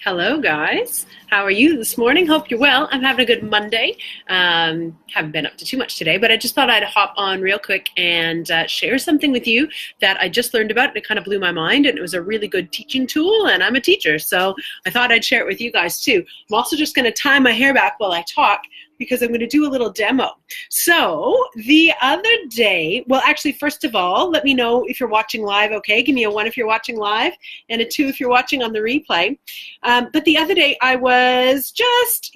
Hello, guys. How are you this morning? Hope you're well. I'm having a good Monday. Haven't been up to too much today, but I just thought I'd hop on real quick and share something with you that I just learned about, and it kind of blew my mind, and it was a really good teaching tool, and I'm a teacher, so I thought I'd share it with you guys too. I'm also just going to tie my hair back while I talk, because I'm going to do a little demo. So the other day, well, actually, first of all, let me know if you're watching live, okay? Give me a 1 if you're watching live, and a 2 if you're watching on the replay. But the other day, I was just,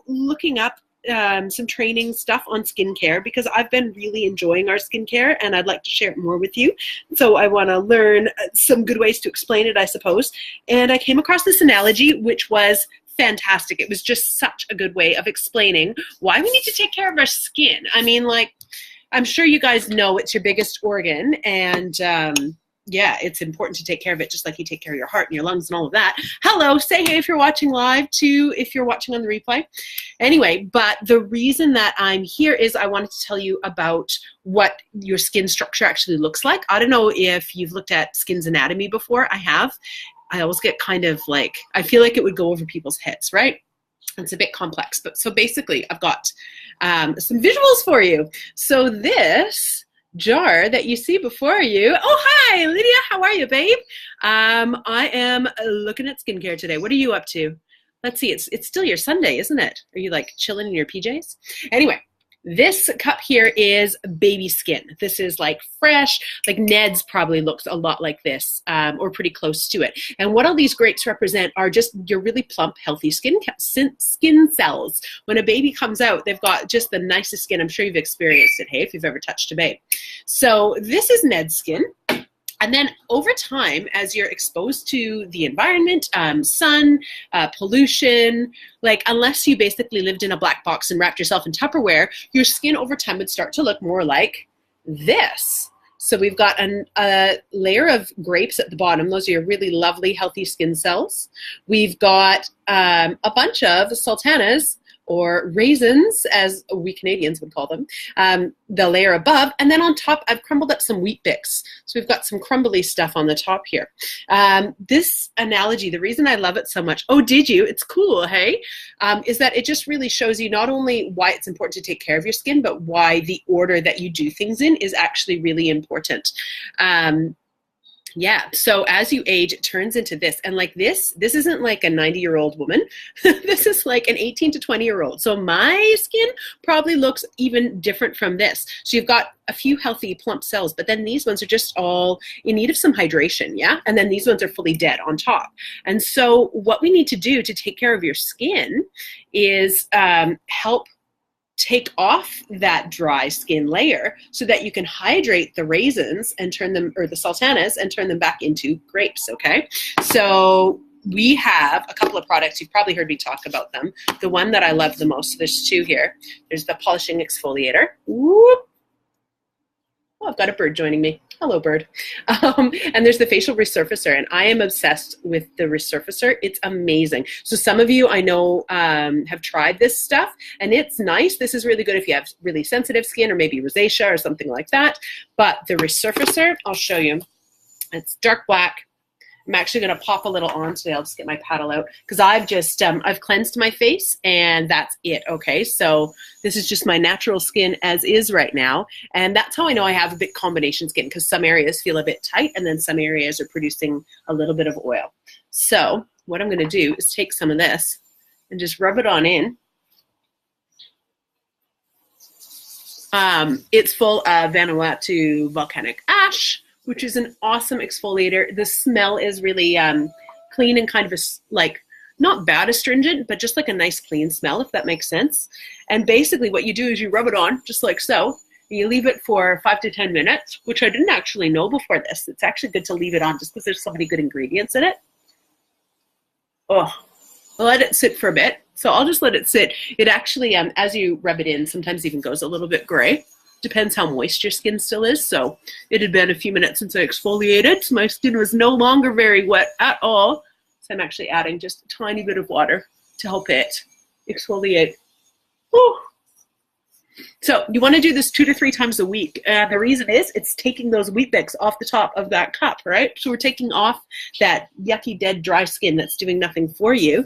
looking up some training stuff on skincare, because I've been really enjoying our skincare, and I'd like to share it more with you. So I want to learn some good ways to explain it, I suppose. And I came across this analogy, which was fantastic. It was just such a good way of explaining why we need to take care of our skin. I mean, I'm sure you guys know it's your biggest organ, and yeah, it's important to take care of it, just like you take care of your heart and your lungs and all of that. Hello, say hey if you're watching live, too, if you're watching on the replay. Anyway, but the reason that I'm here is I wanted to tell you about what your skin structure actually looks like. I don't know if you've looked at skin's anatomy before. I have. I always get kind of I feel like it would go over people's heads, right? It's a bit complex, but so basically I've got some visuals for you. So this jar that you see before you, oh hi Lydia, how are you, babe? I am looking at skincare today. What are you up to? Let's see, it's still your Sunday, isn't it? Are you chilling in your PJs? Anyway, this cup here is baby skin. This is fresh, Ned's probably looks a lot like this, or pretty close to it. And what all these grapes represent are just your really plump, healthy skin cells. When a baby comes out, they've got just the nicest skin. I'm sure you've experienced it, hey, if you've ever touched a babe. So this is Ned's skin. And then over time, as you're exposed to the environment, sun, pollution, unless you basically lived in a black box and wrapped yourself in Tupperware, your skin over time would start to look more like this. So we've got a layer of grapes at the bottom. Those are your really lovely, healthy skin cells. We've got a bunch of sultanas, or raisins, as we Canadians would call them, the layer above. And then on top, I've crumbled up some Weetbix. So we've got some crumbly stuff on the top here. This analogy, the reason I love it so much, oh, did you? It's cool, hey? Is that it just really shows you not only why it's important to take care of your skin, but why the order that you do things in is actually really important. Yeah, so as you age, it turns into this. And this isn't a 90-year-old woman. This is an 18 to 20-year-old. So my skin probably looks even different from this. So you've got a few healthy, plump cells, but then these ones are just all in need of some hydration, yeah? And then these ones are fully dead on top. And so what we need to do to take care of your skin is help take off that dry skin layer so that you can hydrate the raisins and turn them, or the sultanas, and turn them back into grapes, okay? So we have a couple of products. You've probably heard me talk about them. The one that I love the most, there's two here. There's the polishing exfoliator. Whoop. Oh, I've got a bird joining me. Hello, bird. And there's the facial resurfacer, and I am obsessed with the resurfacer. It's amazing. So some of you I know have tried this stuff, and it's nice. This is really good if you have really sensitive skin or maybe rosacea or something like that. But the resurfacer, I'll show you. It's dark black. I'm actually going to pop a little on today. I'll just get my paddle out, because I've just, I've cleansed my face, and that's it, okay? So this is just my natural skin as is right now, and that's how I know I have a bit combination skin, because some areas feel a bit tight, and then some areas are producing a little bit of oil. So what I'm going to do is take some of this and just rub it on in. It's full of Vanuatu volcanic ash, which is an awesome exfoliator. The smell is really clean and kind of not bad astringent, but just a nice clean smell, if that makes sense. And basically what you do is you rub it on just like so. And you leave it for 5 to 10 minutes, which I didn't actually know before this. It's actually good to leave it on just because there's so many good ingredients in it. Oh, I'll let it sit for a bit. So I'll just let it sit. It actually, as you rub it in, sometimes even goes a little bit gray. Depends how moist your skin still is. So it had been a few minutes since I exfoliated, so my skin was no longer very wet at all. So I'm actually adding just a tiny bit of water to help it exfoliate. Whew. So you want to do this 2 to 3 times a week. And the reason is it's taking those Weetbix off the top of that cup, right? So we're taking off that yucky, dead, dry skin that's doing nothing for you.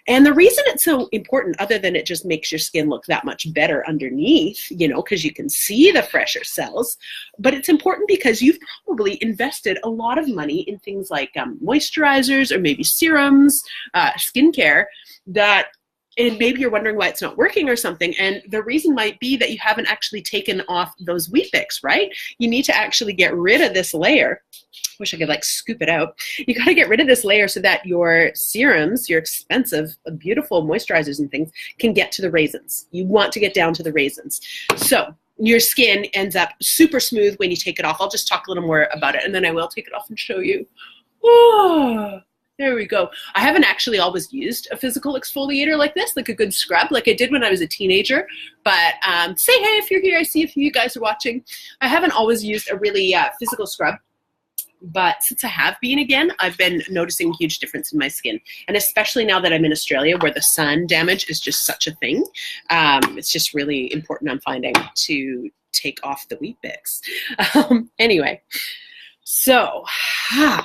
And the reason it's so important, other than it just makes your skin look that much better underneath, you know, because you can see the fresher cells, but it's important because you've probably invested a lot of money in things like moisturizers or maybe serums, skincare that, and maybe you're wondering why it's not working or something. And the reason might be that you haven't actually taken off those Weetbix, right? You need to actually get rid of this layer. Wish I could like scoop it out. You got to get rid of this layer so that your serums, your expensive, beautiful moisturizers and things can get to the raisins. You want to get down to the raisins. So your skin ends up super smooth when you take it off. I'll just talk a little more about it and then I will take it off and show you. Oh. There we go. I haven't actually always used a physical exfoliator like this, like a good scrub, like I did when I was a teenager. But say hey if you're here. I see a few of you guys are watching. I haven't always used a really physical scrub. But since I have been again, I've been noticing a huge difference in my skin. And especially now that I'm in Australia where the sun damage is just such a thing. It's just really important, I'm finding, to take off the Weetbix. Anyway. So,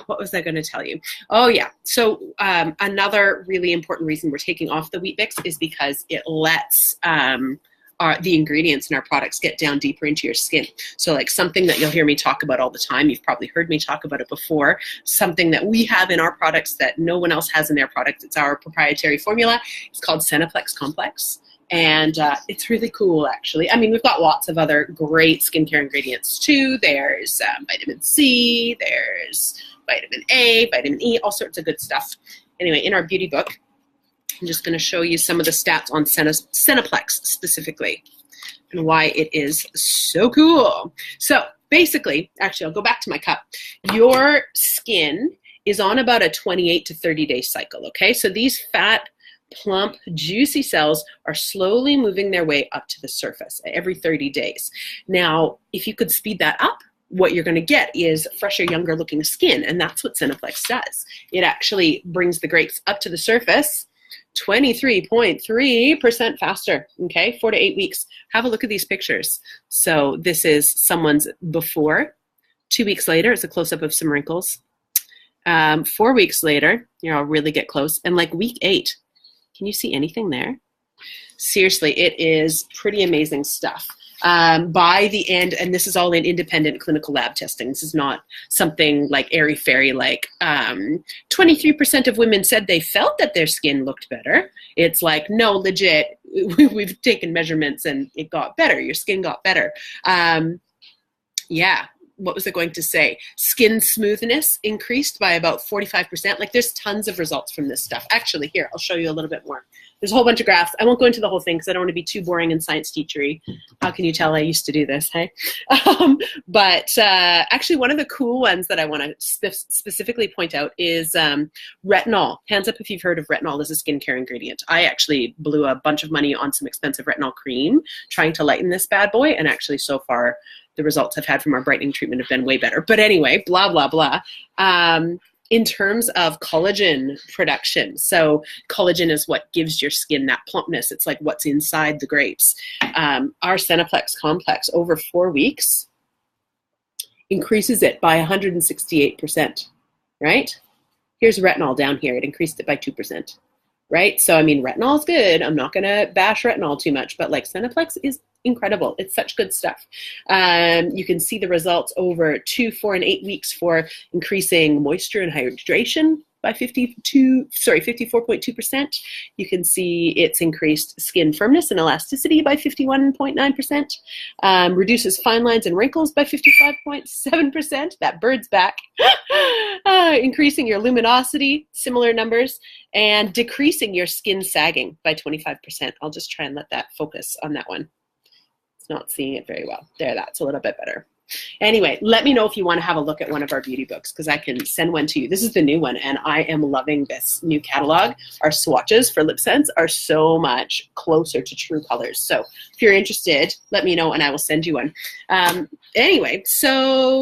what was I going to tell you? Oh, yeah. So, another really important reason we're taking off the Weetbix is because it lets the ingredients in our products get down deeper into your skin. So, like something that you'll hear me talk about all the time, you've probably heard me talk about it before, something that we have in our products that no one else has in their product. It's our proprietary formula. It's called Senaplex Complex. And it's really cool, actually. I mean, we've got lots of other great skincare ingredients, too. There's vitamin C, there's vitamin A, vitamin E, all sorts of good stuff. Anyway, in our beauty book, I'm just going to show you some of the stats on Senaplex specifically and why it is so cool. So basically, actually, I'll go back to my cup. Your skin is on about a 28 to 30-day cycle, okay? So these fat, plump, juicy cells are slowly moving their way up to the surface every 30 days. Now, if you could speed that up, what you're going to get is fresher, younger looking skin, and that's what Senaplex does. It actually brings the grapes up to the surface 23.3% faster, okay, 4 to 8 weeks. Have a look at these pictures. So this is someone's before. 2 weeks later, it's a close-up of some wrinkles. 4 weeks later, you know, I'll really get close, and like week 8, can you see anything there? Seriously, it is pretty amazing stuff. By the end, and this is all in independent clinical lab testing. This is not something like airy-fairy, like 23% of women said they felt that their skin looked better. It's like, no, legit, we've taken measurements and it got better. Your skin got better. Yeah. What was I going to say? Skin smoothness increased by about 45%. Like there's tons of results from this stuff. Actually, here, I'll show you a little bit more. There's a whole bunch of graphs. I won't go into the whole thing because I don't want to be too boring and science teachery. How can you tell I used to do this, hey? But actually, one of the cool ones that I want to specifically point out is retinol. Hands up if you've heard of retinol as a skincare ingredient. I actually blew a bunch of money on some expensive retinol cream trying to lighten this bad boy, and actually so far, the results I've had from our brightening treatment have been way better. But anyway, blah, blah, blah. In terms of collagen production, so collagen is what gives your skin that plumpness. It's like what's inside the grapes. Our Senaplex Complex over 4 weeks increases it by 168%, right? Here's retinol down here. It increased it by 2%, right? So, I mean, retinol is good. I'm not going to bash retinol too much, but like Senaplex is incredible. It's such good stuff. You can see the results over 2, 4, and 8 weeks for increasing moisture and hydration by 54.2%. You can see it's increased skin firmness and elasticity by 51.9%. Reduces fine lines and wrinkles by 55.7%. That bird's back. Increasing your luminosity, similar numbers, and decreasing your skin sagging by 25%. I'll just try and let that focus on that one. Not seeing it very well. There, that's a little bit better. Anyway, let me know if you want to have a look at one of our beauty books because I can send one to you. This is the new one, and I am loving this new catalog. Our swatches for lip scents are so much closer to true colors. So if you're interested, let me know and I will send you one. Anyway, so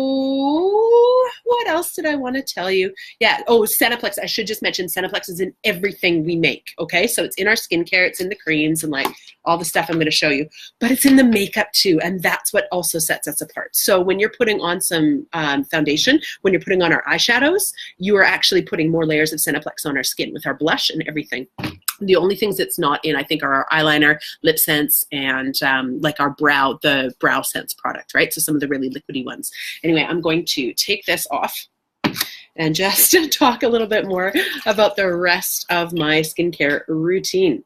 what else did I want to tell you? Yeah, oh, Senaplex. I should just mention Senaplex is in everything we make, okay? So it's in our skincare, it's in the creams and like all the stuff I'm going to show you, but it's in the makeup too, and that's what also sets us apart. So when you're putting on some foundation, when you're putting on our eyeshadows, you are actually putting more layers of Senaplex on our skin with our blush and everything. The only things that's not in, I think, are our eyeliner, lip scents, and like our the brow scents product, right? So some of the really liquidy ones. Anyway, I'm going to take this off and just talk a little bit more about the rest of my skincare routine.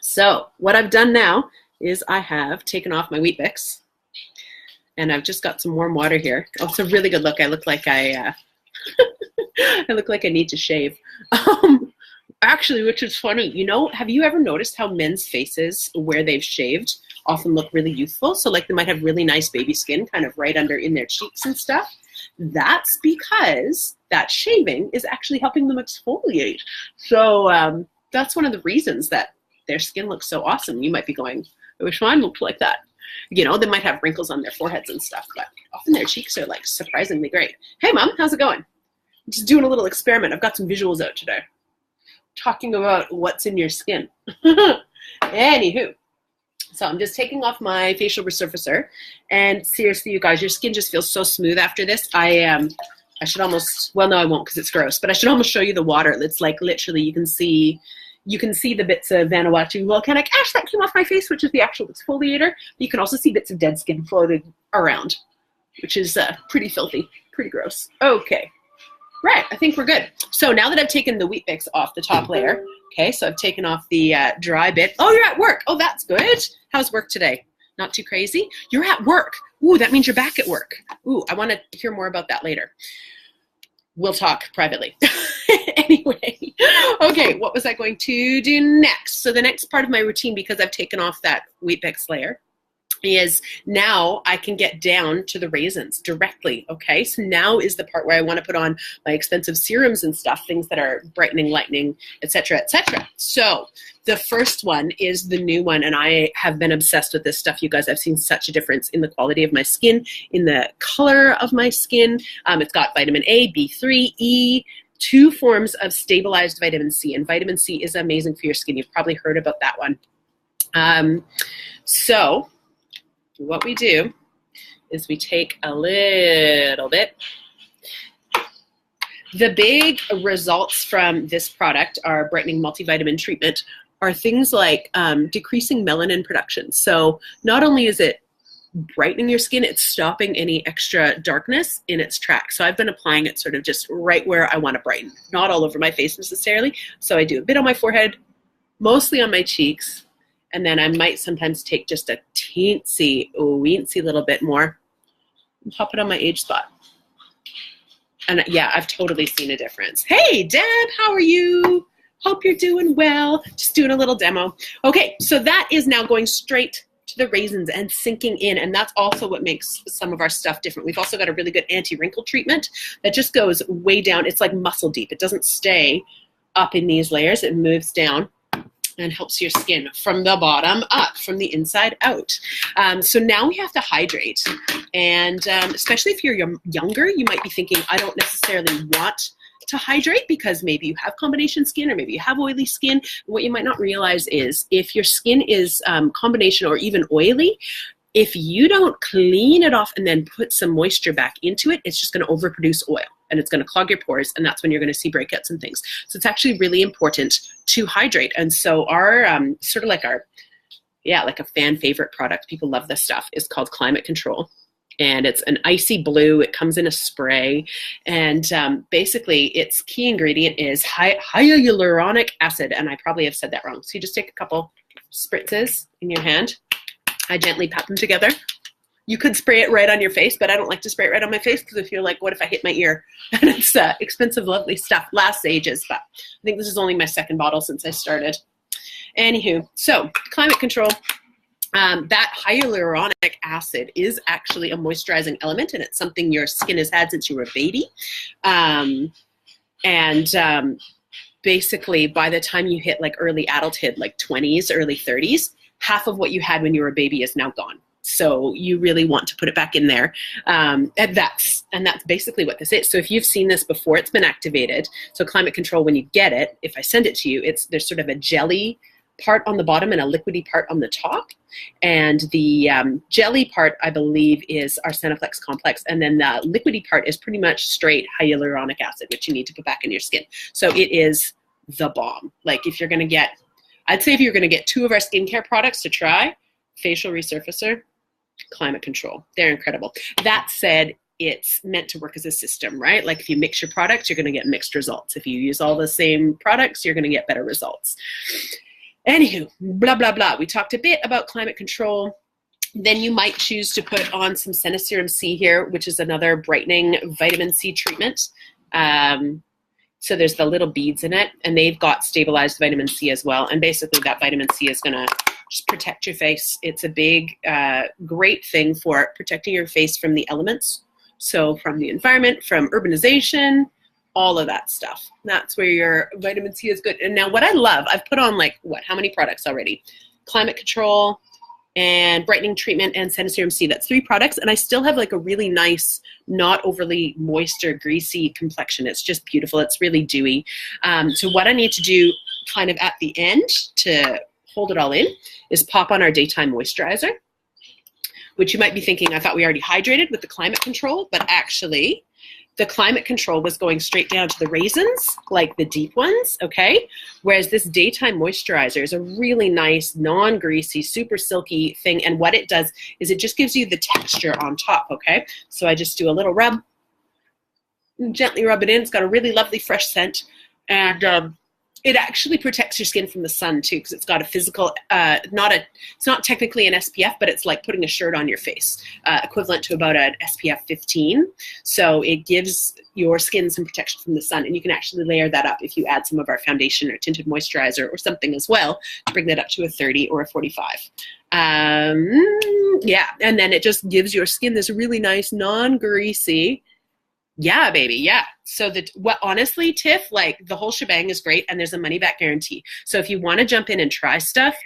So what I've done now is I have taken off my Weetbix, and I've just got some warm water here. Oh, it's a really good look. I look like I look like I need to shave. Actually, which is funny, you know, have you ever noticed how men's faces where they've shaved often look really youthful? So like they might have really nice baby skin kind of right under in their cheeks and stuff. That's because that shaving is actually helping them exfoliate. So that's one of the reasons that their skin looks so awesome. You might be going, I wish mine looked like that. You know, they might have wrinkles on their foreheads and stuff, but often their cheeks are like surprisingly great. Hey, Mom, how's it going? I'm just doing a little experiment. I've got some visuals out today, talking about what's in your skin. Anywho, so I'm just taking off my facial resurfacer, and seriously, you guys, your skin just feels so smooth after this. I should almost, well, no, I won't because it's gross, but I should almost show you the water. It's like literally you can see the bits of Vanuatu volcanic ash that came off my face, which is the actual exfoliator. You can also see bits of dead skin floating around, which is pretty filthy, pretty gross. Okay. Right, I think we're good. So now that I've taken the Weetbix off the top layer, okay, so I've taken off the dry bit. Oh, you're at work. Oh, that's good. How's work today? Not too crazy? You're at work. Ooh, that means you're back at work. Ooh, I want to hear more about that later. We'll talk privately. Anyway, okay, what was I going to do next? So the next part of my routine, because I've taken off that Weetbix layer, is now I can get down to the raisins directly, okay? So now is the part where I want to put on my expensive serums and stuff, things that are brightening, lightening, etc., etc. So the first one is the new one, and I have been obsessed with this stuff, you guys. I've seen such a difference in the quality of my skin, in the color of my skin. It's got vitamin A, B3, E, 2 forms of stabilized vitamin C, and vitamin C is amazing for your skin. You've probably heard about that one. So what we do is we take a little bit. The big results from this product, our brightening multivitamin treatment, are things like decreasing melanin production. So not only is it brightening your skin, it's stopping any extra darkness in its tracks. So I've been applying it sort of just right where I want to brighten, not all over my face necessarily. So I do a bit on my forehead, mostly on my cheeks, and then I might sometimes take just a weensy little bit more and pop it on my age spot. And yeah, I've totally seen a difference. Hey, Deb, how are you? Hope you're doing well. Just doing a little demo. Okay, so that is now going straight to the raisins and sinking in, and that's also what makes some of our stuff different. We've also got a really good anti-wrinkle treatment that just goes way down. It's like muscle deep. It doesn't stay up in these layers. It moves down and helps your skin from the bottom up, from the inside out. So now we have to hydrate. And especially if you're younger, you might be thinking, I don't necessarily want to hydrate because maybe you have combination skin or maybe you have oily skin. What you might not realize is if your skin is combination or even oily, if you don't clean it off and then put some moisture back into it, it's just going to overproduce oil and it's going to clog your pores, and that's when you're going to see breakouts and things. So it's actually really important to hydrate. And so our sort of like our, yeah, like a fan favorite product, people love this stuff, is called Climate Control. And it's an icy blue. It comes in a spray. And basically, its key ingredient is hyaluronic acid. And I probably have said that wrong. So you just take a couple spritzes in your hand. I gently pat them together. You could spray it right on your face, but I don't like to spray it right on my face because I feel like, what if I hit my ear? And it's expensive, lovely stuff. Lasts ages, but I think this is only my second bottle since I started. Anywho, so Climate Control. That hyaluronic acid is actually a moisturizing element, and it's something your skin has had since you were a baby. Basically, by the time you hit like early adulthood, like 20s, early 30s, half of what you had when you were a baby is now gone. So you really want to put it back in there. And that's basically what this is. So if you've seen this before, it's been activated. So Climate Control, when you get it, if I send it to you, there's sort of a jelly part on the bottom and a liquidy part on the top. And the jelly part, I believe, is arsenoplex complex. And then the liquidy part is pretty much straight hyaluronic acid, which you need to put back in your skin. So it is the bomb. Like if you're going to get, I'd say if you're going to get 2 of our skincare products to try, facial resurfacer, Climate Control. They're incredible. That said, it's meant to work as a system, right? Like if you mix your products, you're going to get mixed results. If you use all the same products, you're going to get better results. Anywho, blah, blah, blah. We talked a bit about Climate Control. Then you might choose to put on some Serum C here, which is another brightening vitamin C treatment. So there's the little beads in it, and they've got stabilized vitamin C as well. And basically that vitamin C is going to just protect your face. It's a big, great thing for protecting your face from the elements. So from the environment, from urbanization, all of that stuff. That's where your vitamin C is good. And now what I love, I've put on like, how many products already? Climate Control and Brightening Treatment and Serum C. That's 3 products. And I still have like a really nice, not overly moist or greasy complexion. It's just beautiful. It's really dewy. So what I need to do kind of at the end to hold it all in is pop on our daytime moisturizer, which you might be thinking, I thought we already hydrated with the Climate Control, but actually the Climate Control was going straight down to the raisins, like the deep ones, okay? Whereas this daytime moisturizer is a really nice, non-greasy, super silky thing. And what it does is it just gives you the texture on top, okay? So I just do a little rub, gently rub it in. It's got a really lovely fresh scent. And it actually protects your skin from the sun too, because it's got a physical, it's not technically an SPF, but it's like putting a shirt on your face, equivalent to about an SPF 15. So it gives your skin some protection from the sun, and you can actually layer that up if you add some of our foundation or tinted moisturizer or something as well to bring that up to a 30 or a 45. Yeah, and then it just gives your skin this really nice, non-greasy, yeah, baby, yeah. So honestly, Tiff, like the whole shebang is great, and there's a money back guarantee. So if you want to jump in and try stuff,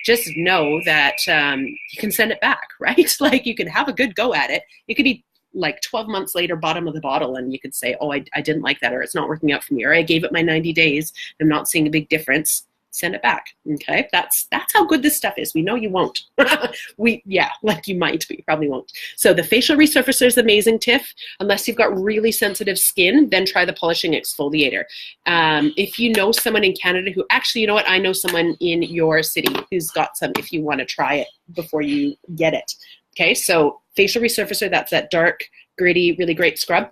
just know that you can send it back, right? Like you can have a good go at it. It could be like 12 months later, bottom of the bottle, and you could say, oh, I didn't like that, or it's not working out for me, or I gave it my 90 days. I'm not seeing a big difference. Send it back, okay? That's how good this stuff is. We know you won't. Like you might, but you probably won't. So the facial resurfacer is amazing, Tiff. Unless you've got really sensitive skin, then try the polishing exfoliator. If you know someone in Canada who, actually, you know what? I know someone in your city who's got some, if you want to try it before you get it. Okay, so facial resurfacer, that's that dark, gritty, really great scrub.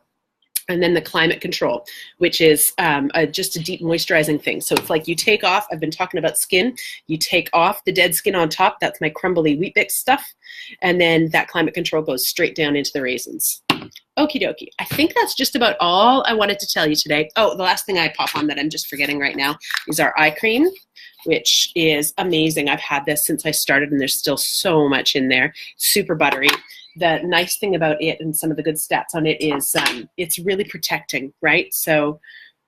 And then the Climate Control, which is just a deep moisturizing thing. So it's like you take off, I've been talking about skin, you take off the dead skin on top, that's my crumbly Weetbix stuff, and then that Climate Control goes straight down into the raisins. Okie dokie. I think that's just about all I wanted to tell you today. Oh, the last thing I pop on that I'm just forgetting right now is our eye cream, which is amazing. I've had this since I started, and there's still so much in there. Super buttery. The nice thing about it and some of the good stats on it is it's really protecting, right? So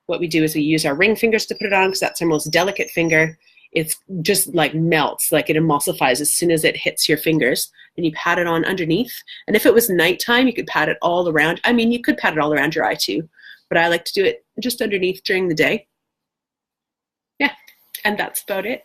what we do is we use our ring fingers to put it on because that's our most delicate finger. It's just like melts, like it emulsifies as soon as it hits your fingers. And you pat it on underneath. And if it was nighttime, you could pat it all around. I mean, you could pat it all around your eye too, but I like to do it just underneath during the day. Yeah. And that's about it.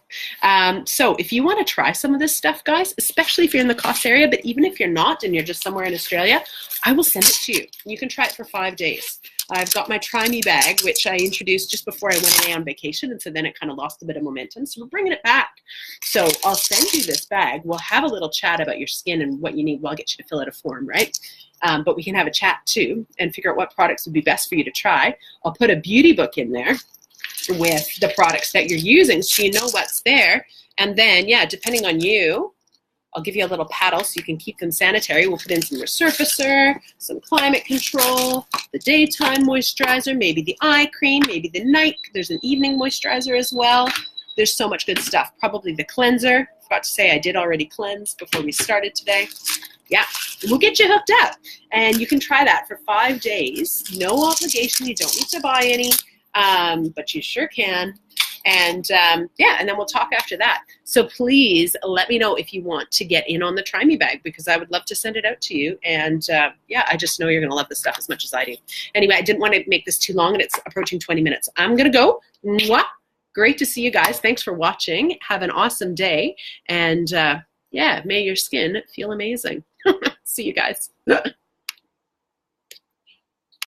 So if you want to try some of this stuff, guys, especially if you're in the Coast area, but even if you're not and you're just somewhere in Australia, I will send it to you. You can try it for 5 days. I've got my Try Me bag, which I introduced just before I went away on vacation, and so then it kind of lost a bit of momentum. So we're bringing it back. So I'll send you this bag. We'll have a little chat about your skin and what you need. Well, I'll get you to fill out a form, right? But we can have a chat too and figure out what products would be best for you to try. I'll put a beauty book in there with the products that you're using so you know what's there. And then, yeah, depending on you, I'll give you a little paddle so you can keep them sanitary. We'll put in some resurfacer, some Climate Control, the daytime moisturizer, maybe the eye cream, maybe the night. There's an evening moisturizer as well. There's so much good stuff. Probably the cleanser, forgot to say I did already cleanse before we started today. Yeah, we'll get you hooked up. And you can try that for 5 days. No obligation. You don't need to buy any, but you sure can. And yeah, and then we'll talk after that. So please let me know if you want to get in on the Try Me bag, because I would love to send it out to you. And yeah, I just know you're going to love this stuff as much as I do. Anyway, I didn't want to make this too long, and it's approaching 20 minutes. I'm going to go. Mwah. Great to see you guys. Thanks for watching. Have an awesome day. And yeah, may your skin feel amazing. See you guys.